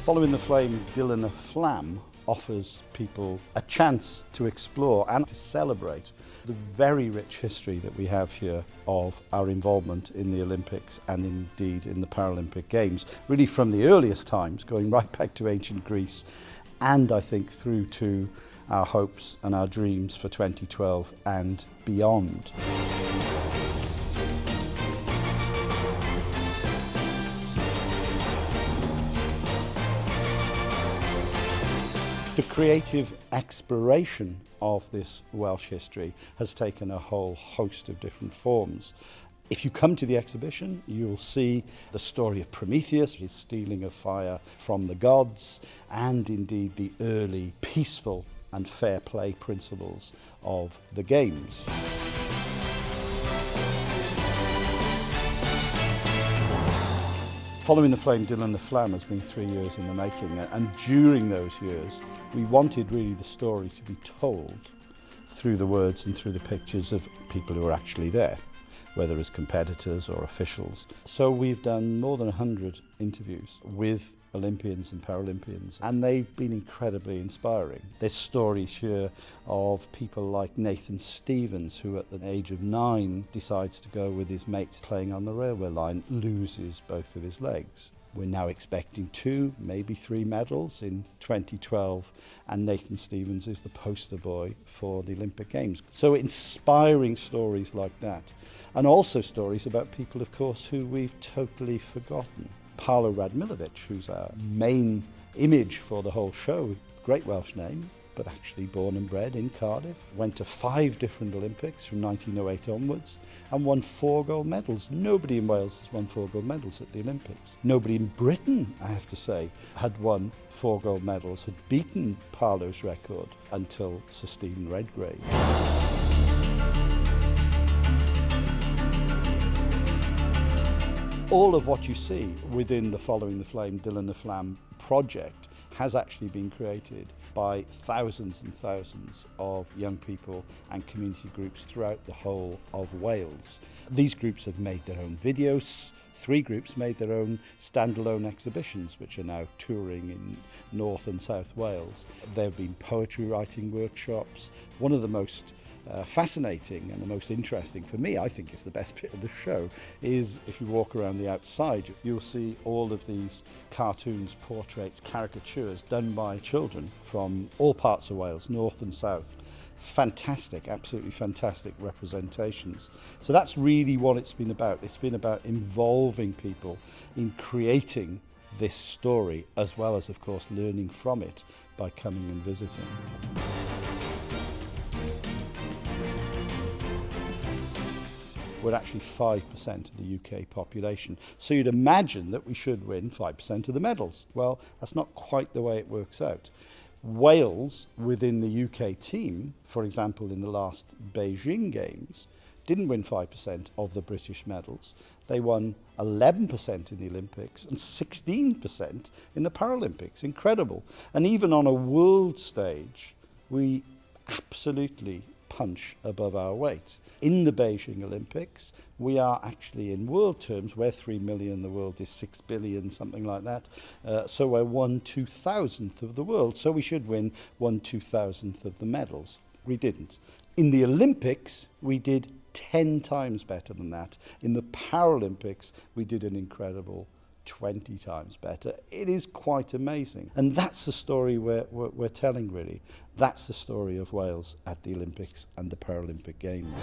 Following the Flame, Dilyn Fflam offers people a chance to explore and to celebrate the very rich history that we have here of our involvement in the Olympics and indeed in the Paralympic Games, really from the earliest times, going right back to ancient Greece, and I think through to our hopes and our dreams for 2012 and beyond. The creative exploration of this Welsh history has taken a whole host of different forms. If you come to the exhibition, you'll see the story of Prometheus, his stealing of fire from the gods, and indeed the early peaceful and fair play principles of the Games. Following the Flame, Dilyn Fflam has been 3 years in the making, and during those years we wanted really the story to be told through the words and through the pictures of people who are actually there, whether as competitors or officials. So we've done more than 100 interviews with Olympians and Paralympians, and they've been incredibly inspiring. There's stories here of people like Nathan Stevens, who at the age of 9 decides to go with his mates playing on the railway line, loses both of his legs. We're now expecting 2, maybe 3 medals in 2012, and Nathan Stevens is the poster boy for the Olympic Games. So inspiring stories like that, and also stories about people, of course, who we've totally forgotten. Paolo Radmilovic, who's our main image for the whole show, great Welsh name, but actually born and bred in Cardiff, went to 5 different Olympics from 1908 onwards and won 4 gold medals. Nobody in Wales has won 4 gold medals at the Olympics. Nobody in Britain, I have to say, had won 4 gold medals, had beaten Paolo's record until Sir Stephen Redgrave. All of what you see within the Following the Flame, Dilyn Fflam project has actually been created by thousands and thousands of young people and community groups throughout the whole of Wales. These groups have made their own videos. 3 groups made their own standalone exhibitions, which are now touring in North and South Wales. There have been poetry writing workshops. One of the most fascinating and the most interesting for me, I think is the best bit of the show, is if you walk around the outside, you'll see all of these cartoons, portraits, caricatures done by children from all parts of Wales, north and south. Fantastic, absolutely fantastic representations. So that's really what it's been about. It's been about involving people in creating this story, as well as, of course, learning from it by coming and visiting. We're actually 5% of the UK population. So you'd imagine that we should win 5% of the medals. Well, that's not quite the way it works out. Wales, within the UK team, for example, in the last Beijing Games, didn't win 5% of the British medals. They won 11% in the Olympics and 16% in the Paralympics. Incredible. And even on a world stage, we absolutely punch above our weight. In the Beijing Olympics, we are actually, in world terms, we're 3 million, the world is 6 billion, something like that. So we're 1/2000th of the world. So we should win 1/2000th of the medals. We didn't. In the Olympics, we did 10 times better than that. In the Paralympics, we did an incredible 20 times better. It is quite amazing. And that's the story we're telling, really. That's the story of Wales at the Olympics and the Paralympic Games.